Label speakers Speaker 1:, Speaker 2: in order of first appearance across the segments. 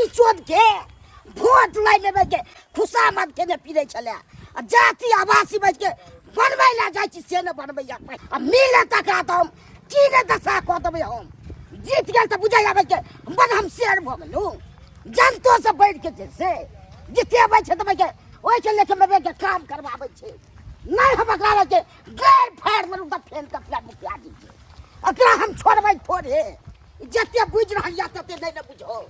Speaker 1: चोद के vote line में के खुशामद के ने पीरे चले आ जाति आवासी बज के बनबै ला जाय छी से न बनबै आ मिले तकरा त हम की ने दशा क देबै हम जीत गेल त बुझाय आबै के बड हम शेर भ गेलु जनतो से बैठ के से जितेबै छै त के ओइ के लेके में के काम करवाबै छै नहीं हम अकरा के गैर फाड़ मरु त फेन के फिर मुखिया जी अकरा हम छोड़बै थोड़े जते बुझ रहल या तते नहीं न बुझो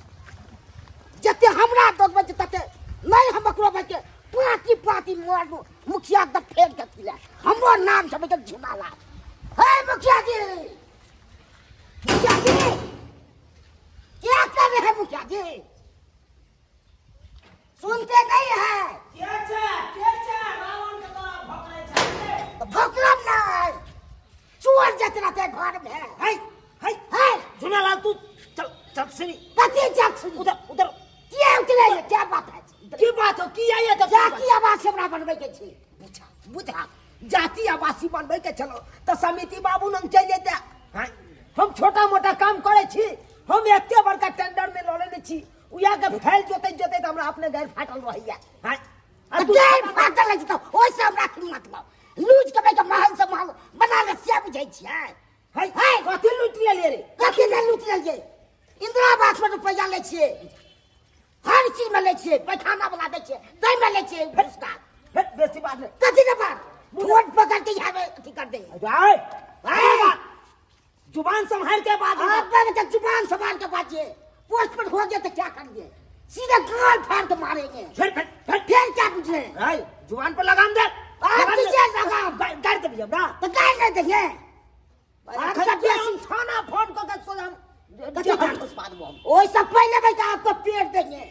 Speaker 1: जते हमरा दोगबै तते नहीं हम अकरो के पार्टी पार्टी मारनु मुखिया द फेन के पिला हमरो नाम छै के झुमाला हे मुखिया जी क्या कर रहे हैं मुखिया जी सुनते नहीं है भोकरम नहीं चोर जितना ते घर में है
Speaker 2: झुनालाल तू चल चल सही
Speaker 1: कति जात
Speaker 2: उधर उधर
Speaker 1: क्या उतरे क्या बात है
Speaker 2: की बात हो की आई है
Speaker 1: जाति आवासी हमरा बनबै के छी
Speaker 2: बुझा जाति आवासी बनबै के चलो त समिति बाबू नंग चल जेते हां हम छोटा मोटा काम करे छी हम एते बड़का टेंडर में ल लेने छी उया के फैल जोते जोते त हमरा अपने घर फाटल रहिया हां
Speaker 1: गैर फाटल लग तो ओइ से हमरा की मतलब लूज के महल से महल बना ले से बुझै छियै
Speaker 2: है कथि लूट ले रे
Speaker 1: कथि ले लूट ले इंदिरा आवास में रुपया ले छियै हर चीज में ले छियै पैखाना वाला दे छियै तै में ले छियै पुरस्कार
Speaker 2: फिर बेसी बात नहीं
Speaker 1: कथि ने बात वोट पकड़ के जावे अथी कर दे
Speaker 2: जुबान संभाल के बात
Speaker 1: अपन के जुबान संभाल के बाजिए पोस्ट पर हो गया तो क्या करेंगे सीधे गाल फाड़ के मारेंगे
Speaker 2: फिर
Speaker 1: क्या पूछे
Speaker 2: जुबान पर लगाम दे
Speaker 1: लगाम
Speaker 2: गाड़ के दिया ना
Speaker 1: तो गाड़ नहीं देंगे
Speaker 2: थाना फोन को के सोच हम उस बात में
Speaker 1: ओए सब पहले बेटा आपको पेट देंगे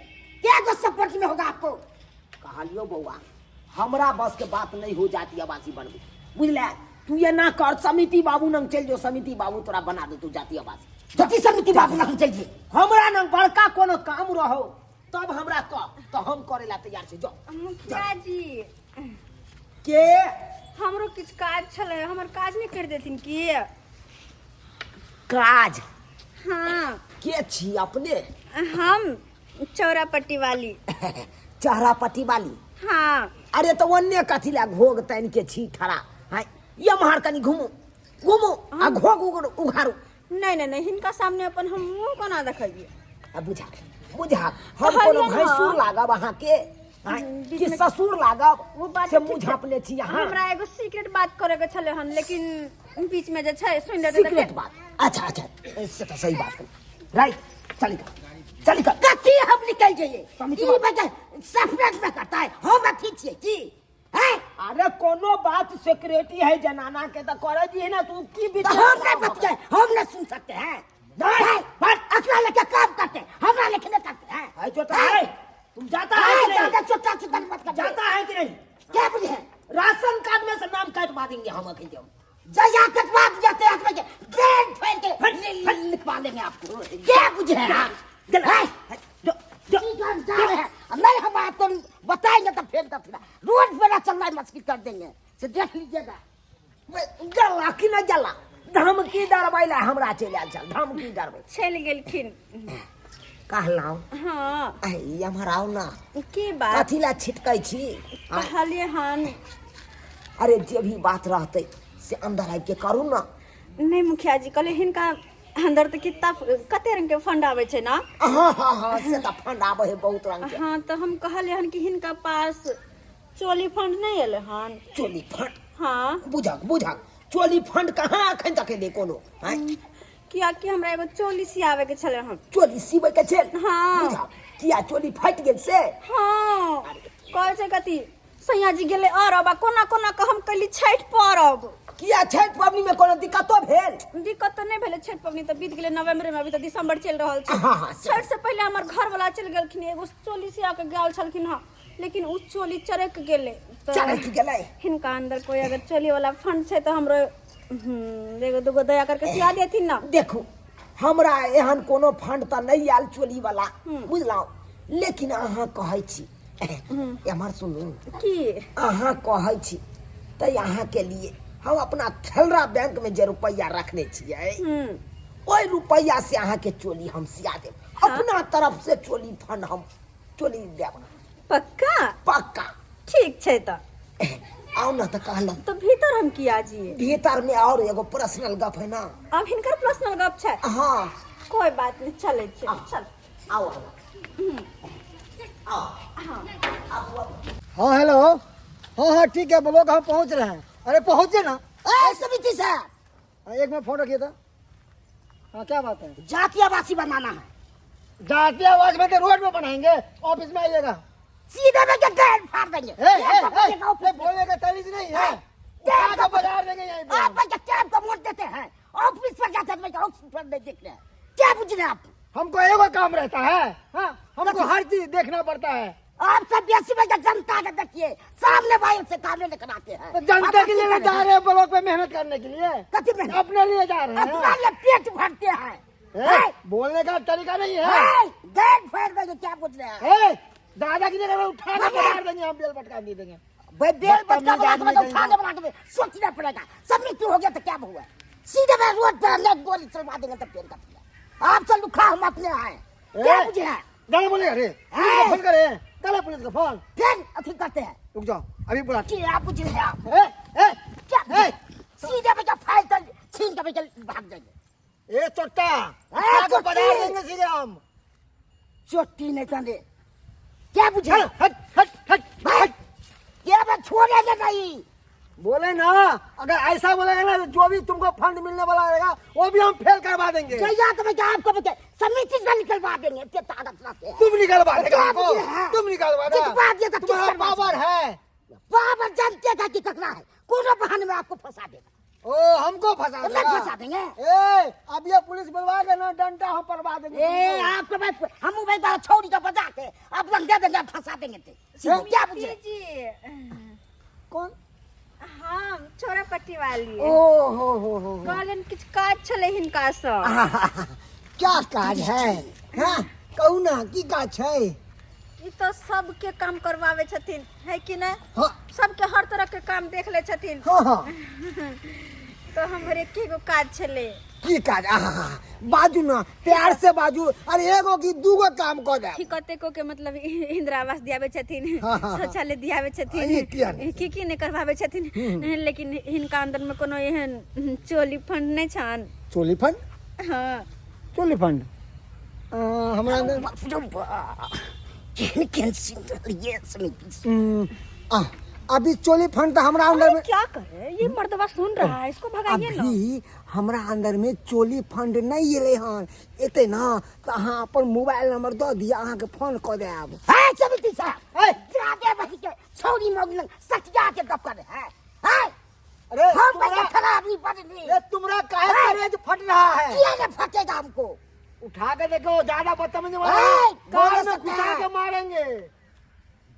Speaker 1: क्या जो सपोर्ट में होगा आपको
Speaker 2: कहालियो बउआ हमरा बस के बात नहीं हो जाती आवासी बनबे बुझले तू ये ना कर समिति बाबू नंग चल जो समिति बाबू तोरा बना दे तू जाती आवासी
Speaker 1: जति समिति बाबू नंग चल जी
Speaker 2: हमरा नंग बड़का कोनो काम रहो तब हमरा कह तो हम करेला तैयार छै जो
Speaker 3: मुखिया जी
Speaker 2: के
Speaker 3: हमरो किछ काज छले हमर काज नहीं कर देथिन की
Speaker 2: काज
Speaker 3: हाँ
Speaker 2: के छी अपने
Speaker 3: हम चौरापट्टी वाली
Speaker 2: चौरापट्टी वाली
Speaker 3: हाँ
Speaker 2: अरे तो ओन्ने कथी ला घोग तन के छी ठरा हां ये महार कनी घुमू घुमू आ घोग उघारू
Speaker 3: नहीं हिनका सामने अपन हम मुंह कोना देखबिए
Speaker 2: आ बुझा हम कोनो भैंसुर लागब अहाँ के कि ससुर लागब
Speaker 3: वो बात
Speaker 2: से मुंह झापले छी अहाँ
Speaker 3: हमरा एगो सीक्रेट बात करे के छले हन लेकिन बीच में जे छै सुन ले
Speaker 2: सीक्रेट बात अच्छा इससे तो सही बात है राइट चली का
Speaker 1: कथी हम निकल जाइए ई बजे सफेद में करता है हम अथी छिए की है
Speaker 2: अरे कोनो बात सिक्योरिटी है जनाना के तो करे जी है ना तू की
Speaker 1: तो हम नहीं बतिए हम नहीं सुन सकते हैं नहीं बस अकला लेके काम करते हमरा लेके नहीं करते हैं
Speaker 2: है जो है तुम जाता है कि
Speaker 1: ज्यादा
Speaker 2: नहीं
Speaker 1: छोटा छोटा मत कर
Speaker 2: जाता है कि नहीं
Speaker 1: क्या बुझे
Speaker 2: राशन कार्ड में से नाम काटवा देंगे हम अखन जब
Speaker 1: जया कटवा जाते हैं के गेट फेर के लिखवा देंगे आपको क्या बुझे आप
Speaker 2: जो
Speaker 1: जा रहे हैं नहीं हम आपको बताएंगे तो फेर का फिर रोड पे ना चलना मस्की कर देंगे से देख लीजिएगा
Speaker 2: जला कि न जला धमकी डरबैला हमरा चल चल धमकी डरबै
Speaker 3: चल गेलखिन
Speaker 2: कहलाओ
Speaker 3: हाँ
Speaker 2: आई हमाराओ ना
Speaker 3: की बात
Speaker 2: कथी ला छिटकै छी
Speaker 3: कहलिए हन
Speaker 2: अरे जे भी बात रहते से अंदर आके करू ना
Speaker 3: नहीं मुखिया जी कहले हिनका अंदर तो कितना कते रंग के फंड आवे छै ना
Speaker 2: हाँ से तो फंड आवे है बहुत रंग के
Speaker 3: हाँ तो हम कहले हन कि हिनका पास चोली फंड नहीं एले हन
Speaker 2: चोली फंड
Speaker 3: हाँ
Speaker 2: बुझा चोली फंड कहाँ अखन तक ले कोनो
Speaker 3: किया कि हमरा एगो चोली सियावे के छले हन
Speaker 2: चोली सीबे के छल
Speaker 3: हाँ
Speaker 2: बुझा किया चोली फाट गेल से
Speaker 3: हाँ कहे छै कथी सैया जी गेले अरब कोना कोना के हम कली छठ परब
Speaker 2: किया छठ पबनी में कोनो दिक्कतो भेल
Speaker 3: दिक्कत तो नहीं भेले छठ पबनी तो बीत गेले नवंबर में अभी तो दिसंबर चल रहल छै
Speaker 2: हाँ,
Speaker 3: छठ से पहले हमर घर वाला चल गेलखिन एगो चोली सिया के गेल छलखिन हां लेकिन उ चोली चरक गेले तो
Speaker 2: चरक गेलै
Speaker 3: हिनका अंदर कोई अगर चोली वाला फंड छै तो हमरो एगो दूगो दया करके सिया देथिन ना
Speaker 2: देखो हमरा एहन कोनो फंड त नहीं आयल चोली वाला बुझलौ लेकिन अहाँ कहै छी एमहर सुनू
Speaker 3: की
Speaker 2: अहाँ कहै छी त अहाँ के लिए हम अपना खेलरा बैंक में जे रुपया रखने छियै ओइ रुपया से अहाँ के चोली हम सिया देब अपना तरफ से चोली फंड हम चोली देब
Speaker 3: पक्का
Speaker 2: पक्का।
Speaker 3: ठीक छै त
Speaker 2: आओ ना तो कहलम
Speaker 3: तो भीतर हम किया जिए
Speaker 2: भीतर में और एगो पर्सनल गप है ना।
Speaker 3: अब हिनकर पर्सनल गप छै।
Speaker 2: हाँ
Speaker 3: कोई बात नहीं, चले छै चल।
Speaker 2: आओ आओ।
Speaker 4: हाँ हेलो, हाँ हाँ ठीक है, बोलो हम पहुँच रहे हैं। अरे पहुँचे ना।
Speaker 1: ए समिति साहब,
Speaker 4: हाँ, एक मिनट फोन रखिए था। हाँ क्या बात है?
Speaker 1: जाति आवासी बनाना है।
Speaker 4: जाति आवाज में तो रोड में बनाएंगे, ऑफिस में आइएगा।
Speaker 1: सीधे में के गेट फाड़ देंगे।
Speaker 4: बोलने का तमीज नहीं है, उठा बाजार देंगे यहीं पे।
Speaker 1: आप भाई कैब का वोट देते हैं, ऑफिस पर जाते हैं, ऑफिस पर नहीं देखते हैं। क्या पूछ रहे हैं आप?
Speaker 4: हमको एगो काम रहता है, हाँ हमको हर चीज देखना पड़ता है।
Speaker 1: आप सब बेसी में जनता के देखिए, सामने वायु से काम लेकर आते हैं।
Speaker 4: तो जनता के लिए जा रहे हैं, ब्लॉक पे मेहनत करने के लिए।
Speaker 1: कथी में?
Speaker 4: अपने लिए जा रहे
Speaker 1: अपना
Speaker 4: हैं।
Speaker 1: लिए पेट भरते हैं।
Speaker 4: बोलने का तरीका नहीं है।
Speaker 1: गेट फाड़ देंगे, क्या पूछ रहे हैं?
Speaker 4: दादा की जगह उठा के बाजार देंगे, हम बेल पटका दे देंगे।
Speaker 1: भाई बेल बच्चा बना के उठाने बना के सोचना पड़ेगा। सब मृत्यु हो गया तो क्या हुआ? सीधे में रोड पर हम गोली चलवा देंगे तो पेड़ का। आप चल लुखा, हम अपने आए। क्या मुझे है?
Speaker 4: गाना बोले अरे फोन करे, कल पुलिस का फोन।
Speaker 1: फिर अथी करते हैं।
Speaker 4: रुक जाओ, अभी बुला।
Speaker 1: क्या पूछ रहे हैं आप?
Speaker 4: ए,
Speaker 1: सीधे में फाइल तो छीन के भाग जाएंगे।
Speaker 4: ए चोट्टा,
Speaker 1: चोट्टी।
Speaker 4: बाजार देंगे सीधे हम।
Speaker 1: चोटी नहीं करने। क्या पूछे?
Speaker 4: हट हट हट हट।
Speaker 1: क्या बात? छोड़ेंगे नहीं।
Speaker 4: बोले ना, अगर ऐसा बोलेगा ना, जो भी तुमको फंड मिलने वाला रहेगा वो भी हम फेल करवा देंगे।
Speaker 1: जैया तो मैं आपको बता, समिति से निकलवा देंगे। इतने ताकत रखते हैं।
Speaker 4: तुम निकलवा देगा हमको,
Speaker 1: हाँ।
Speaker 4: तुम निकलवा दो।
Speaker 1: कितवा दिया तो
Speaker 4: तुम्हारा
Speaker 1: किसका
Speaker 4: पावर है।
Speaker 1: पावर जानते का कि ककरा है, कोनो बहाने में आपको फंसा देगा।
Speaker 4: ओ हमको फंसा
Speaker 1: तो
Speaker 4: देगा।
Speaker 1: मैं फंसा देंगे।
Speaker 4: ए अब ये पुलिस बुलवा के ना डंडा हम परवा देंगे।
Speaker 1: ए आपको मैं हम मोबाइल पर छोड़ी का बजा के आप रंग दे देंगे, फंसा देंगे। सीधे क्या पूछे?
Speaker 3: जी
Speaker 4: कौन?
Speaker 3: हम छोरा पट्टी वाली
Speaker 4: ओ हो।
Speaker 3: कहलन किछ काज छले हिनका से।
Speaker 4: क्या काज है? हाँ कहू ना, की काज है?
Speaker 3: ई तो सबके काम करवावे छथिन, है कि नहीं?
Speaker 4: हाँ
Speaker 3: सबके हर तरह के काम देख ले छथिन।
Speaker 4: हाँ।
Speaker 3: तो हमरे एकेगो काज छले।
Speaker 4: की काज? बाजू ना, प्यार से बाजू। अरे एगो की दूगो काम कर दे।
Speaker 3: ठिकते को के मतलब इंदिरा आवास दियावे छथिन,
Speaker 4: हाँ, हाँ,
Speaker 3: शौचालय दियावे
Speaker 4: ये
Speaker 3: छथिन,
Speaker 4: किया नहीं।
Speaker 3: की ने करवावे छथिन। लेकिन हिनका अंदर में कोनो एहन चोली फंड नहीं छन।
Speaker 4: चोली फंड?
Speaker 3: हाँ
Speaker 4: चोली फंड हमारा अंदर अभी चोली फंड तो हमारा अंदर में।
Speaker 3: क्या करे, ये मर्दवा सुन रहा है, इसको भगाइए ना।
Speaker 4: अभी हमरा अंदर में चोली फंड नहीं एले हन। एते ना तो अहाँ अपन मोबाइल नंबर दो दिया, अहाँ के फोन कर देब।
Speaker 1: है समिति साहब, जाके बही के छौरी मोगी सटिया के गप करे हैं।
Speaker 4: अरे
Speaker 1: हम बच्चे खराब नहीं पड़नी।
Speaker 4: तुम्हारा काहे करेज फट रहा है?
Speaker 1: किया ने फटेगा हमको?
Speaker 4: उठा के देखो, ज्यादा बदतमीजी
Speaker 1: ए,
Speaker 4: गोल
Speaker 1: कौन
Speaker 4: में
Speaker 1: सा
Speaker 4: घुसा के मारेंगे।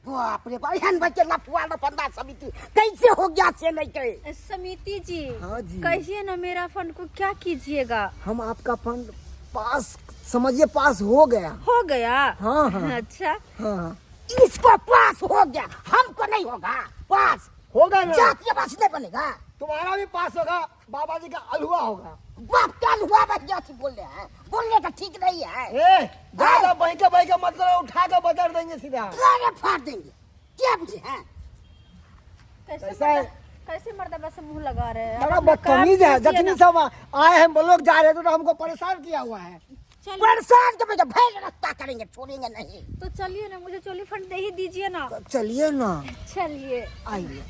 Speaker 1: बाप रे बाप, एहन बच्चे लफुआ लफंदा समिति कैसे हो गया से नहीं कहे?
Speaker 3: समिति जी,
Speaker 4: हाँ जी।
Speaker 3: कहिए ना मेरा फंड को क्या कीजिएगा?
Speaker 4: हम आपका फंड पास समझिए, पास हो गया।
Speaker 3: हो गया?
Speaker 4: हाँ, हाँ।
Speaker 3: अच्छा
Speaker 4: हाँ
Speaker 1: इसको पास हो गया, हमको नहीं होगा पास।
Speaker 4: होगा ना।
Speaker 1: जातीय पास नहीं बनेगा।
Speaker 4: तुम्हारा भी पास होगा, बाबा जी का अलहुआ होगा।
Speaker 1: बाप क्या हुआ? जाति बोल रहे हैं, बोलने का ठीक नहीं है।
Speaker 4: ए ज्यादा बहके मत करो, उठा के बदल देंगे सीधा।
Speaker 1: गाने फाड़ देंगे। क्या बुझे हैं?
Speaker 3: कैसे मर्दबा से मुंह लगा रहे हैं?
Speaker 4: बड़ा बदतमीज है। जखनी सब आए हैं लोग जा रहे थे तो हमको परेशान किया हुआ है।
Speaker 1: परेशान के बेटा भैर रस्ता करेंगे, छोड़ेंगे नहीं।
Speaker 3: तो चलिए ना, मुझे चोली फंड दे ही दीजिए ना।
Speaker 4: तो चलिए ना,
Speaker 3: चलिए।
Speaker 4: आइए।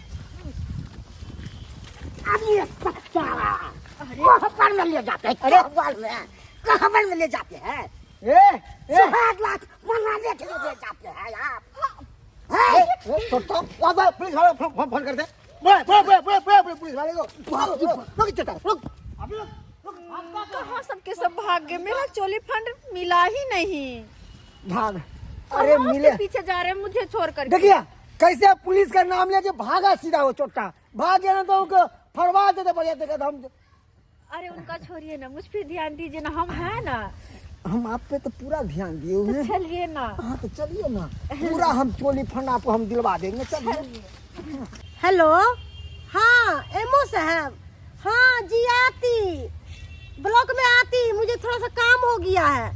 Speaker 1: अरे सच्चा कहबर में ले जाते हैं, कहबर में ले जाते हैं। सुहाग लाख मनाने के लिए ले जाते हैं आप।
Speaker 4: पुलिस वाले फोन कर दे। पुलिस वाले को
Speaker 3: कहाँ सबके सब भाग गए, मेरा चोली फंड मिला ही नहीं।
Speaker 4: भाग। अरे मिले,
Speaker 3: पीछे जा रहे हैं मुझे छोड़ कर।
Speaker 4: देखिए कैसे पुलिस का नाम लेके भागा सीधा, वो चोट्टा भाग गया ना तो उनको फरवा देते बढ़िया देगा। हम
Speaker 3: अरे उनका छोड़िए ना, मुझ पे ध्यान दीजिए ना, हम हैं ना।
Speaker 4: हम आप पे तो पूरा ध्यान दिए हुए हैं।
Speaker 3: चलिए ना।
Speaker 4: हाँ तो चलिए ना, पूरा हम चोली फंड आपको हम दिलवा देंगे। चलिए।
Speaker 5: हेलो, हाँ एमओ साहब। हाँ जी आती, ब्लॉक में आती, मुझे थोड़ा सा काम हो गया है।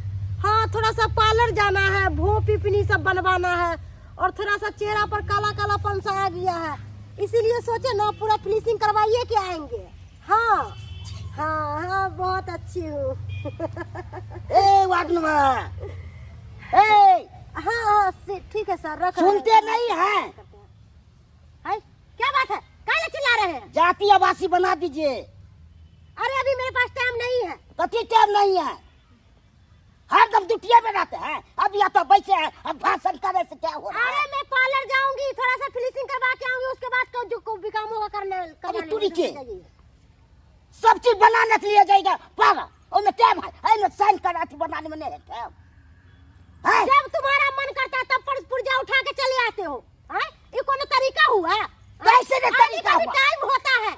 Speaker 5: हाँ, थोड़ा सा पार्लर जाना है, भों पिपनी सब बनवाना है और थोड़ा सा चेहरा पर काला कालापन सा आ गया है, इसीलिए सोचे ना पूरा फिनिशिंग करवाइए के आएंगे। हाँ हाँ हाँ, बहुत अच्छी हूँ।
Speaker 1: ए वार्ड नंबर, ए
Speaker 5: हाँ हाँ ठीक है सर, रख
Speaker 1: सुनते नहीं है?
Speaker 5: है क्या बात है, काहे चिल्ला रहे हैं?
Speaker 1: जाति आवासी बना दीजिए।
Speaker 5: अरे अभी मेरे पास टाइम नहीं है।
Speaker 1: कथी टाइम नहीं है? हर दम दुटिया में रहते हैं। अब या तो बैठे हैं, अब भाषण करे से क्या हो रहा है?
Speaker 5: अरे मैं पार्लर जाऊंगी, थोड़ा सा फिनिशिंग करवा के आऊंगी, उसके बाद जो भी काम होगा
Speaker 1: अरे तू नीचे सब चीज बनाने के लिए जाएगा पागल। और टाइम है ना, साइन करा थी बनाने में नहीं है टाइम।
Speaker 5: जब तुम्हारा मन करता है तब पुर्जा उठा के चले आते हो। हैं? ये कोनो तरीका हुआ?
Speaker 1: कैसे नहीं तरीका हुआ?
Speaker 5: टाइम होता है।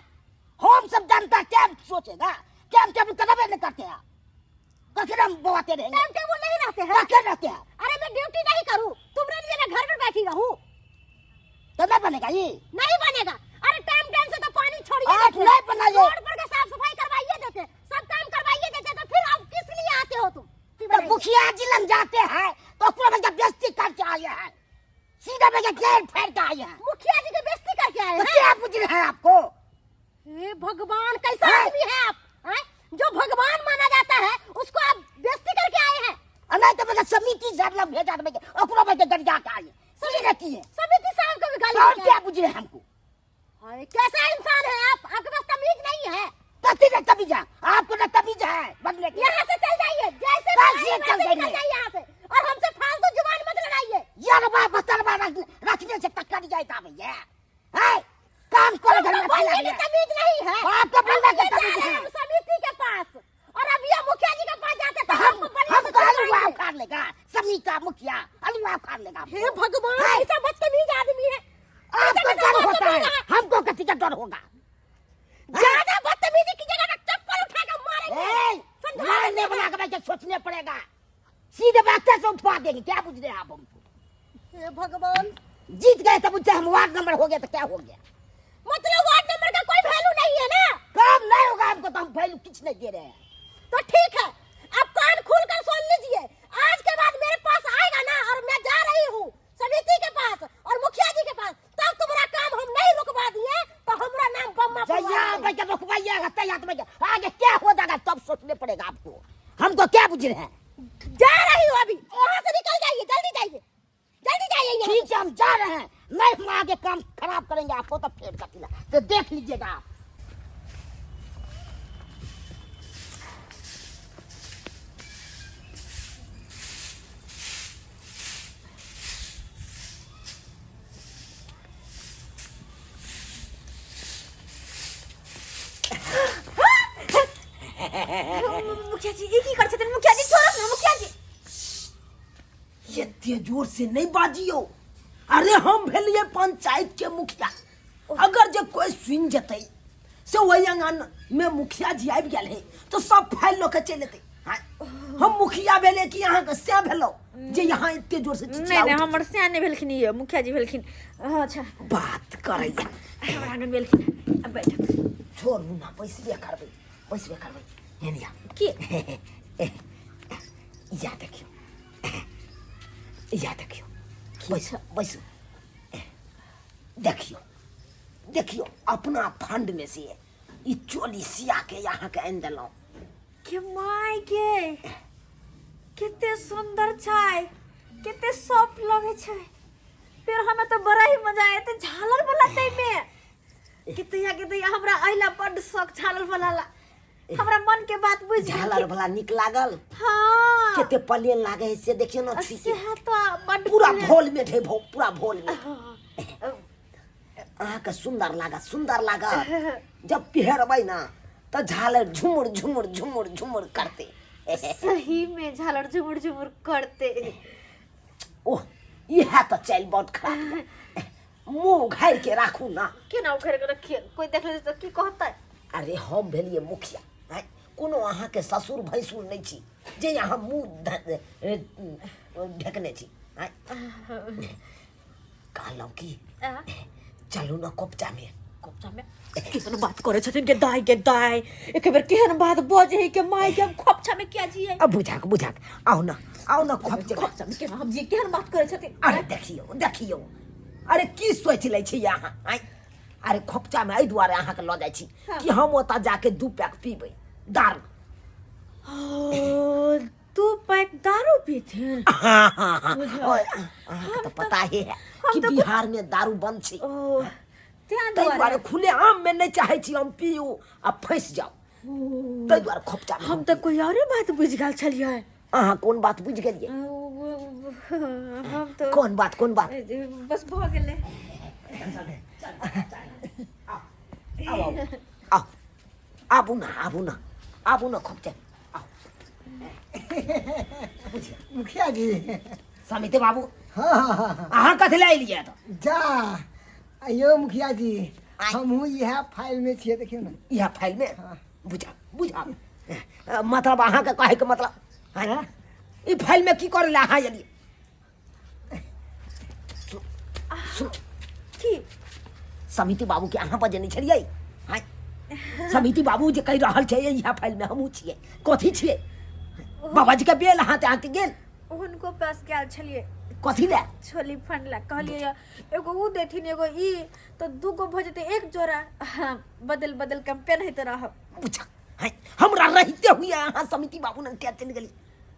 Speaker 1: हम सब जनता टाइम सोचेगा, टाइम टेबल करबे नहीं करते हैं। कखन हम बवाते रहेंगे?
Speaker 5: टाइम टेबल नहीं रहते हैं।
Speaker 1: कखन रहते हैं?
Speaker 5: अरे मैं ड्यूटी नहीं करूं, तुमरे लिए मैं घर में बैठी रहूं।
Speaker 1: तो नहीं बनेगा ये?
Speaker 5: नहीं बनेगा। अरे टाइम से तो पानी छोड़िए
Speaker 1: आप
Speaker 5: देते,
Speaker 1: नहीं बनाइए।
Speaker 5: रोड पर का साफ सफाई करवाइए देते, सब काम करवाइए देते, तो फिर अब किस लिए आते हो तुम?
Speaker 1: तो मुखिया जी लग जाते हैं तो पूरा बच्चा बेइज्जती करके आए हैं, सीधा बच्चा घेर फेर के आए हैं।
Speaker 5: मुखिया जी की बेइज्जती करके आए
Speaker 1: तो
Speaker 5: हैं?
Speaker 1: क्या पूछ रहे हैं आपको?
Speaker 5: हे भगवान, कैसा आदमी है आप? हैं? जो भगवान माना जाता है उसको आप बेइज्जती करके आए हैं।
Speaker 1: नहीं तो बच्चा समिति जरला भेजा देंगे और पूरा बच्चा गरिया के आए। सही रहती है।
Speaker 5: समिति साहब को भी गाली
Speaker 1: और
Speaker 5: देते
Speaker 1: क्या
Speaker 5: हैं।
Speaker 1: पूछ रहे हैं हमको?
Speaker 5: हाय, कैसा इंसान है आप? आपके पास तमीज नहीं है।
Speaker 1: कथी ने तमीज है? आपको ना तमीज है बनने की?
Speaker 5: यहाँ से चल जाइए, जैसे
Speaker 1: कैसे
Speaker 5: आए
Speaker 1: चल
Speaker 5: वैसे
Speaker 1: जाइए?
Speaker 5: चल जाइए यहाँ से, और हमसे फालतू जुबान मत लड़ाइए।
Speaker 1: यार बाप तलवा रखने से टक्कर जाता भैया। है काम करे घर में
Speaker 5: बोलने की तमीज नहीं है।
Speaker 1: आपको बोलने की
Speaker 5: हम ये
Speaker 1: तमीज
Speaker 5: जा रहे
Speaker 1: है।
Speaker 5: हैं समिति के पास, और अब ये मुखिया जी के पास जाते तो
Speaker 1: हम
Speaker 5: बोलने से
Speaker 1: हमको अलुआ
Speaker 5: छुड़वाएंगे।
Speaker 1: उखाड़ लेगा, समिति मुखिया अलुआ उखाड़ लेगा हमको।
Speaker 5: हे भगवान,
Speaker 1: है?
Speaker 5: ऐसा बदतमीज आदमी है।
Speaker 1: आपको
Speaker 5: ऐसा
Speaker 1: डर
Speaker 5: कैसा
Speaker 1: होता है,
Speaker 5: बदतमीज
Speaker 1: हमको कथी का डर होगा?
Speaker 5: ज्यादा बदतमीजी कीजिएगा तो चप्पल उठा के मारेंगे। समझा
Speaker 1: मारने
Speaker 5: लीजिएगा।
Speaker 1: बना के बैठे सोचने पड़ेगा। सीधे बात से उठवा देंगे। क्या पूछ रहे हैं आप हमको?
Speaker 5: हे भगवान,
Speaker 1: जीत गए तब मुझसे हम वार्ड नंबर हो गया तो क्या हो गया?
Speaker 5: मतलब वार्ड नंबर का कोई वैल्यू नहीं है ना?
Speaker 1: काम नहीं होगा हमको तो हम वैल्यू कुछ नहीं दे रहे हैं।
Speaker 5: तो ठीक है, अब कान खोल कर सुन लीजिए। आज के बाद मेरे पास आएगा ना, और मैं जा रही हूँ समिति के पास और मुखिया जी के पास, तब तुम्हारा काम हम नहीं रुकवा दिए तो हमारा नाम बम्मा
Speaker 1: जया बैठे रुकवाइएगा तैयार तो बैठे आगे क्या हो जाएगा तब सोचने पड़ेगा आपको। हमको क्या पूछ रहे हैं?
Speaker 5: जा रही हूँ अभी, वहाँ से निकल जाइए, जल्दी जाइए, जल्दी जाइए यहाँ
Speaker 1: ठीक है हम जा रहे हैं। नहीं हम आगे काम खराब करेंगे आपको तो फेर का पिला तो देख लीजिएगा आप।
Speaker 3: मुखिया जी ये की कर छथिन? मुखिया जी छोड़ो ना, मुखिया जी।
Speaker 2: ये तेज जोर से नहीं बाजियो। अरे हम भेलिए पंचायत के मुखिया। अगर जो कोई सुन जते से वही अंगन में मुखिया जी आबि गेल है तो सब फाइल लो के चल लेते। हम मुखिया भेले कि यहाँ के से भेलो जे यहाँ इतने जोर से
Speaker 3: नहीं नहीं, हमर सियाने भेलखिन, ये मुखिया जी भेलखिन। अच्छा
Speaker 2: बात करैया।
Speaker 3: हमरा आंगन भेलखिन। अब बैठ
Speaker 2: छोड़ू ना, पैसे करबै एनिया
Speaker 3: की
Speaker 2: या देखियो बैसू देखियो अपना फंड में से ई चोली सिया के यहाँ के आनि देलौं।
Speaker 3: के माय के कितने सुंदर छै, कितने सॉफ्ट लगे छै। फिर हमें तो बड़ा ही मजा आए थे झालर वाला टाइम में। कितने हमरा आइला बड़ शौक झालर वाला ला। हमरा मन के बात बुझ
Speaker 2: झालर वाला निक लागल।
Speaker 3: हाँ
Speaker 2: केते प्लेन लागे है से देखियो ना छुई
Speaker 3: से है तो बड़
Speaker 2: पूरा भोल में ढे पूरा भोल में अहाँ के सुंदर लागा जब पिहरबै ना तो झालर झुमुर झुमुर झुमुर झुमुर करते।
Speaker 3: सही में झालर झुमुर झुमुर करते।
Speaker 2: ओह यह तो चल बहुत खराब। मुंह घायल के राखू ना।
Speaker 3: केना उखड़ के रखिए, कोई देख ले तो की कहता है?
Speaker 2: अरे हम भेलिए मुखिया, कोनो अहाँ के ससुर भैंसुर नहीं छी जे यहाँ मुंह ढकने छी। कहलौं की चलू ना कोपचा में
Speaker 3: खोपचा में कितना बात करे छथिन के दाई एक बेर केहन बात बजे है के माय के हम खोपचा में क्या जिए
Speaker 2: अब बुझाक आओ ना
Speaker 3: खोपचा में केना हम जी केहन बात करे छथिन
Speaker 2: अरे देखियो अरे की सोच ले छी यहाँ आइ अरे खोपचा में एहि दुआरे अहाँ के ल जाइ छी कि हम ओतऽ जाके 2 पैक पीबै दारू
Speaker 3: तू पैक दारू पीथे
Speaker 2: हाँ अहाँ तो पता ही है कि बिहार में दारू बंद छी
Speaker 3: त्या
Speaker 2: ताहि दुआरे खुले आम में नहीं चाहे छी हम पीऊ आ फंस जाओ ताहि दुआरे खोपचा में
Speaker 3: हम तो कोई और बात बुझ गेल छलिए
Speaker 2: अहाँ कोन बात बुझ गेलिए
Speaker 3: हम तो
Speaker 2: कोन बात
Speaker 3: बस भ गेले
Speaker 2: आबू ना खोपचा
Speaker 4: मुखिया जी
Speaker 2: समिति बाबू
Speaker 4: हाँ
Speaker 2: अहाँ कथी ले एलियै तो
Speaker 4: जा अयो मुखिया जी हम यह फाइल में छिए देखियो ना
Speaker 2: यह फाइल में बुझा मतलब अहाँ के कहे के मतलब हाँ ई फाइल में की करे ला अहाँ एलियै
Speaker 3: की
Speaker 2: समिति बाबू के अहाँ बजने छलियै हाँ समिति बाबू जे कहि रहल छै यह फाइल में हमहू छियै कथी छियै बाबाजी के बेल अहाँ ते आके गेल
Speaker 3: उनको पास गेल छलिए
Speaker 2: कथी ले
Speaker 3: छोली फंड ला कहलिए एगो उ देथिन एगो ई तो दूगो भ जते एक जोड़ा बदल के पेन है तरह
Speaker 2: पूछा है हमरा रहते हुए अहाँ समिति बाबू ने क्या चल गेली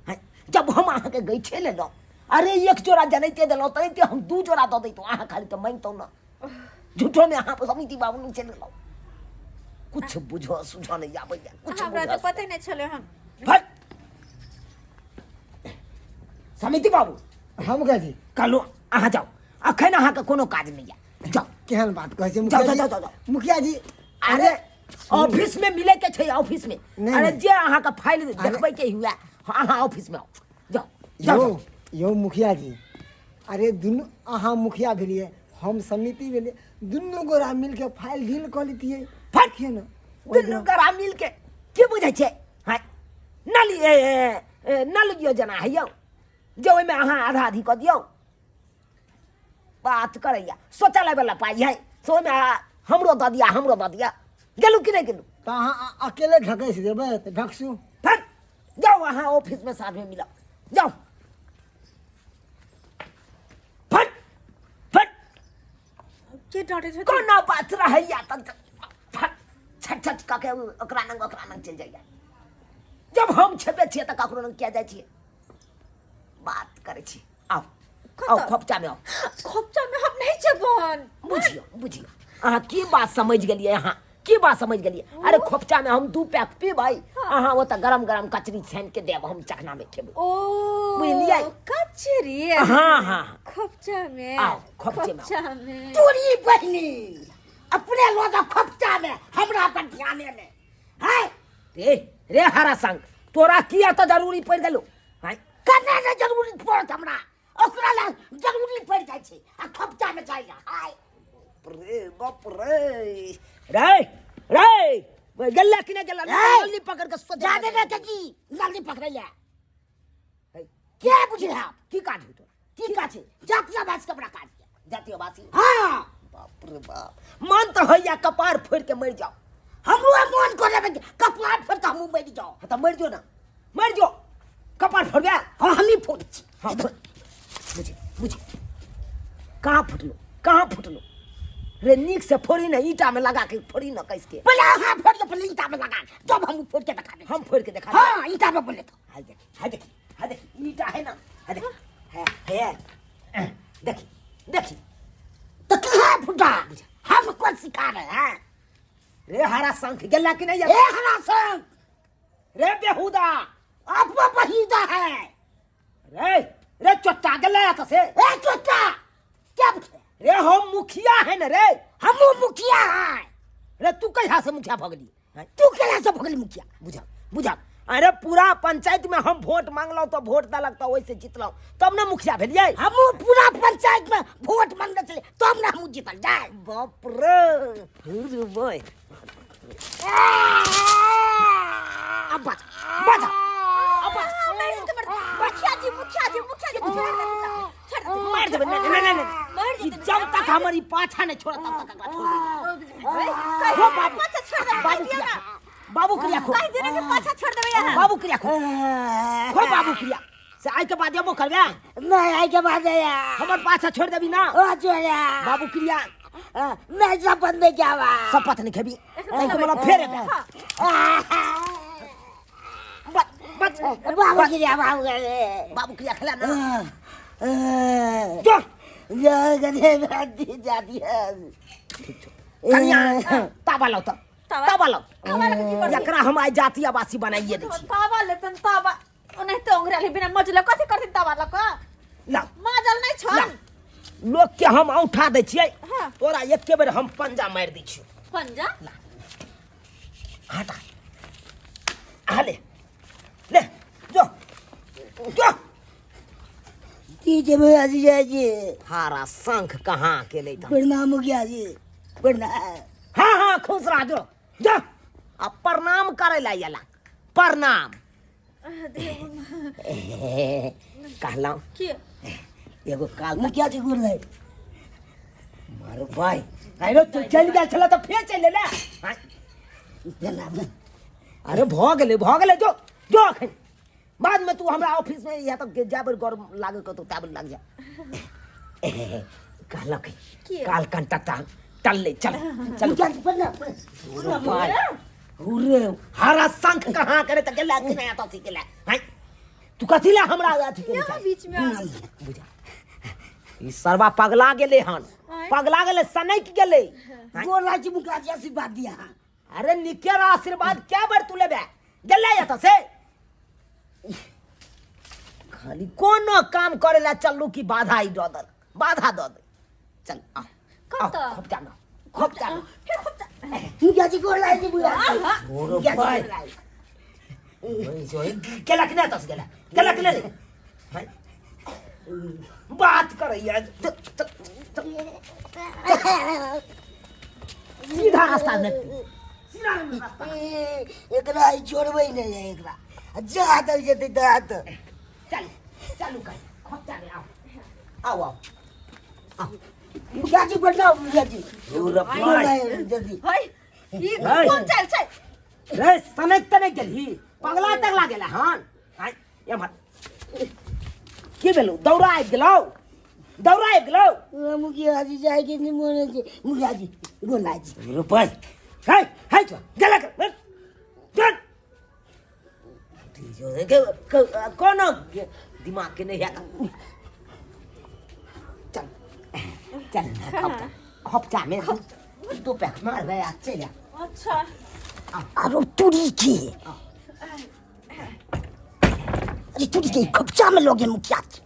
Speaker 2: है जब हम अहाँ के गई छे लेलो अरे एक जोड़ा जनैते देलो तैते हम 2 जोड़ा द दैतो अहाँ खाली तो मांगतो ना झूठो में अहाँ समिति बाबू ने चल गेलो कुछ बुझो सुझो नहीं आबै कुछ
Speaker 3: हमरा तो पता नहीं चले हम
Speaker 2: भाई समिति बाबू
Speaker 4: हम कह जी
Speaker 2: कालो अहाँ जाओ अखन अहाँ के कोनो काज नहीं है जाओ
Speaker 4: केहन बात कहै छै
Speaker 2: जाओ।
Speaker 4: मुखिया जी
Speaker 2: अरे ऑफिस में मिले के छै ऑफिस में
Speaker 4: नहीं,
Speaker 2: अरे
Speaker 4: नहीं।
Speaker 2: जे अहाँ का फाइल देखबै के हुआ अहाँ ऑफिस में आओ जाओ
Speaker 4: यो मुखिया जी अरे दुनू अहाँ मुखिया भेलिए हम समिति भेलिए दुनू गोरा मिल के फाइल डील कर लेतिए
Speaker 2: देखिए
Speaker 4: ना
Speaker 2: दुनू गोरा मिल के की बुझै छै हां नल योजना है यौ जे ओहिमे अहाँ आधा आधी कऽ दियौ बात करैया शौचालय वाला पाई है सो ओहिमे हमरो दऽ दिया गेलू कि नहीं गेलू
Speaker 4: तो अहाँ अकेले ढकैस देबै तो ढकसू
Speaker 2: फट जाओ अहाँ ऑफिस में साथ में मिलो जाओ फट
Speaker 3: के डांटे छै
Speaker 2: कोनो बात रहैया तक फट छट कऽ के ओकरा नंग चल जाइया जब हम छेबे छियै तऽ ककरो नंग किया जाइ छियै बात करे छी आओ खोपचा में
Speaker 3: हम नहीं जेबन
Speaker 2: बुझियो अहाँ की बात समझ गेलिए अहाँ की बात समझ गेलिए अरे खोपचा में हम 2 पैक पीबै अहाँ ओतऽ गरम कचरी छानि के देब हम चखना में खेबै
Speaker 3: ओ
Speaker 2: बुझलियै
Speaker 3: कचरी
Speaker 2: हाँ
Speaker 3: खोपचा में
Speaker 2: आओ खोपचा
Speaker 3: में
Speaker 1: तोरी बहनी अपने लोग खोपचा में हमरा पर ध्यान में है
Speaker 2: रे हरा संग तोरा किया तो जरूरी पड़ गेलो हां
Speaker 1: कने ने जरूरी पड़त हमरा ओकरा ला जरूरी पड़ जाय छै आ खोपचा में जाइला हाय
Speaker 2: बाप रे गल्ला कि नहीं गल्ला जल्दी पकड़ के सोच
Speaker 1: जाने दे के जी जल्दी पकड़ ले क्या बुझे आप
Speaker 2: की काज हो
Speaker 1: की का छै जातिया बास कपड़ा काज
Speaker 2: जातियो बासी
Speaker 1: हां
Speaker 2: बाप रे बाप मन तो हैया कपार फोड़ के मर जाओ
Speaker 1: हमरो मन को लेबे कपड़ा फोड़ के हम मर जाओ
Speaker 2: तो मर जाओ कपार फोड़ गया
Speaker 1: हां हम ही फोड़ छी
Speaker 2: हाँ बुझी कहाँ फुटलो रे नीक से फोड़ी ना ईटा में लगा के फोड़ी ना कैस के
Speaker 1: पहले हां फोड़ के पहले ईटा में लगा तब हम फोड़ के दिखा दे
Speaker 2: हम फोड़ के दिखा
Speaker 1: हां ईटा में बोले तो
Speaker 2: हाय देखी ईटा है ना है देखी
Speaker 1: तो कहां फुटा हम कौन सिखा रहे हैं
Speaker 2: रे हरा शंख गेला कि नहीं
Speaker 1: ए हरा संग
Speaker 2: रे बेहुदा
Speaker 1: आपको बहीदा है
Speaker 2: रे चोट्टा गेला तो से
Speaker 1: ए चोटा क्या
Speaker 2: रे हम मुखिया है ना रे
Speaker 1: हम मुखिया है
Speaker 2: रे तू कहिया से मुखिया भगली
Speaker 1: तू केला से भगली मुखिया
Speaker 2: बुझा अरे पूरा पंचायत में हम वोट मांगलो तो वोट दलक तो वैसे जितलो तब ना मुखिया भेलिए
Speaker 1: हम पूरा पंचायत में वोट मांगने चले तब ना हम जीतल जाए
Speaker 2: बाप रे फिर बोय
Speaker 1: अब बाजा
Speaker 3: मुखिया जी
Speaker 2: मार दे नहीं कि जब तक हमारी पाछा नहीं छोड़ा तब तक एकरा छोड़ दे।
Speaker 3: हो बाबू पाछा छोड़ दे
Speaker 2: बाबू क्रिया बाबू क्रिया खो
Speaker 3: कई दिन के पाछा छोड़ देबे यहाँ
Speaker 2: बाबू क्रिया खो बाबू क्रिया से आई के बाद ये करबे
Speaker 1: नहीं आई के बाद या
Speaker 2: हमर पाछा छोड़ देबी ना
Speaker 1: ओ छोड़ा
Speaker 2: बाबू क्रिया
Speaker 1: मैं शपथ में क्या बा
Speaker 2: शपथ नहीं खेबी नहीं तो मतलब फेर बच
Speaker 1: बाबू क्रिया
Speaker 2: बाबू क्रिया खेला ना
Speaker 1: जो गधे बैठी जाती है
Speaker 2: कन्या ताबा लो ताबा लो
Speaker 3: ताबा लगे की कर
Speaker 2: एकरा हम आई जाति आवासी बनाइए दै छी
Speaker 3: ताबा लेतन ताबा ओने तो अंग्रेजी बिना मजले कथि करथिन ताबा लक
Speaker 2: ला
Speaker 3: मजल नहीं छन
Speaker 2: लोग के हम उठा दै छियै
Speaker 3: हाँ।
Speaker 2: तोरा एके बेर हम पंजा मार दै छी
Speaker 3: पंजा
Speaker 2: हटा ले ले जो जो
Speaker 1: तीजे भैया जी
Speaker 2: हारा शंख कहाँ के ले था
Speaker 1: प्रणाम मुखिया जी प्रणाम
Speaker 2: हाँ हाँ खुश रह जो जो अब प्रणाम करे ला यला प्रणाम कहला
Speaker 3: के
Speaker 2: एगो काल
Speaker 1: मुखिया जी गुर रहे
Speaker 2: मारो भाई अरे तू चल गया चला तो फिर चल ले अरे भ गेले जो जो अखन बाद में तू हमरा ऑफिस में या तक जाबर गौर लागे को तो ताबल लग जा कहला
Speaker 3: के?
Speaker 2: काल कंटकटा टल ले चल चल
Speaker 1: मुखिया जी प्रणाम
Speaker 2: भाई हुरे हरा शंख कहाँ करे त गेला कि नहीं आता सिकेला हैं तू कथिला हमरा अथी के
Speaker 3: यहाँ बीच में आ गई।
Speaker 2: बुझा ई सरवा पगला गेले हन
Speaker 3: आँय?
Speaker 2: पगला गेले सनक गेले
Speaker 1: गोर राजी मुखिया जी आशीर्वाद दिया
Speaker 2: अरे निकेर आशीर्वाद क्या बार तू लेबे गेले या त से खाली कोनो काम करेला चलू की बाधा ही दो दे चल आ
Speaker 3: कब तक?
Speaker 2: खप जाना खप जाना
Speaker 3: फिर खुद
Speaker 1: मुखिया जी गोर राजी मुखिया
Speaker 2: ओरो भाई केला कि नहीं तस केला के ले हैं? बात कर यार सीधा रास्ता में सीधा रास्ता
Speaker 1: एकरा छोड़बै नहीं है एकरा जा तक जेते दात
Speaker 2: चल चालू कर खप जाने आओ आओ आओ
Speaker 1: मुखिया जी प्रणाम मुखिया जी
Speaker 2: ओरो
Speaker 1: गोर
Speaker 2: भाई
Speaker 1: राजी जल्दी
Speaker 3: हाय ये
Speaker 2: हाय।
Speaker 3: कौन चल
Speaker 2: रे सनक तने गेली पगला तगला गेला हन हाय एमहर की भेलौ दौड़ा आबि गेलौ
Speaker 1: मुखिया जी जाए के नहीं मोने जी मुखिया जी गोर राजी
Speaker 2: रुपए हाय हाय तो गेला कर चल कोनो दिमाग के नहीं है चल चल खप जा में तू पे मार बे चल जा
Speaker 3: अच्छा
Speaker 1: अरे तुरी की अरे तुरी के कब्जा में लोगे मुखिया जी